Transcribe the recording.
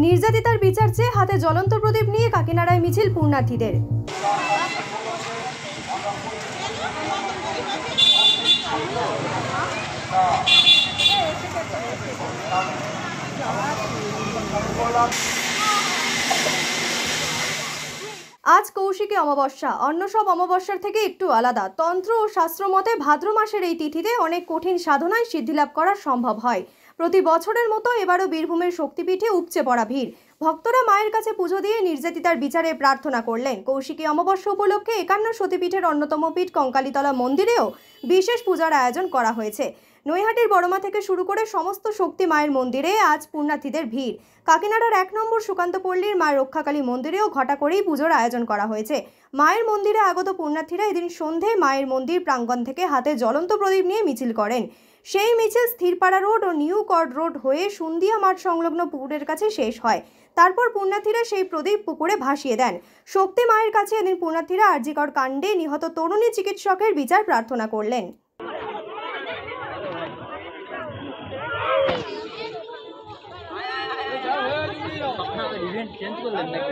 নির্যাতিতার বিচার চেয়ে হাতে জ্বলন্ত প্রদীপ নিয়ে কাকিনাড়ায় মিছিল পুণ্যার্থীদের। আজ কৌশিকী অমাবস্যা অন্য সব অমাবস্যার থেকে একটু আলাদা। তন্ত্র ও শাস্ত্র মতে ভাদ্র মাসের এই তিথিতে অনেক কঠিন সাধনায় সিদ্ধিলাভ করা সম্ভব হয়। প্রতি বছরের মতো এবারও বীরভূমের শক্তিপীঠে উপচে পড়া ভিড়। ভক্তরা মায়ের কাছে পুজো দিয়ে নির্যাতিতার বিচারে প্রার্থনা করলেন। কৌশিকী অমাবস্যা উপলক্ষে 51 সতীপীঠের অন্যতম পীঠ কঙ্কালীতলা মন্দিরেও বিশেষ পূজার আয়োজন করা হয়েছে। নৈহাটির বড়মা থেকে শুরু করে সমস্ত শক্তি মায়ের মন্দিরে আজ পুণ্যার্থীদের ভিড়। কাকিনাড়ার 1 নম্বর সুকান্ত পল্লীর মা রক্ষাকালী মন্দিরেও ঘটা করেই পুজোর আয়োজন করা হয়েছে। মায়ের মন্দিরে আগত পুণ্যার্থীরা এদিন সন্ধে মায়ের মন্দির প্রাঙ্গণ থেকে হাতে জ্বলন্ত প্রদীপ নিয়ে মিছিল করেন। সেই মিছিল স্থিরপাড়া রোড ও নিউ কর্ড রোড হয়ে সুন্দিয়া মাঠ সংলগ্ন পুকুরের কাছে শেষ হয়। তারপর পুণ্যার্থীরা সেই প্রদীপ পুকুরে ভাসিয়ে দেন। শক্তি মায়ের কাছে এদিন পুণ্যার্থীরা আরজিকর কাণ্ডে নিহত তরুণী চিকিৎসকের বিচার প্রার্থনা করলেন। ইভেন্ট চেঞ্জ করলেন নাকি?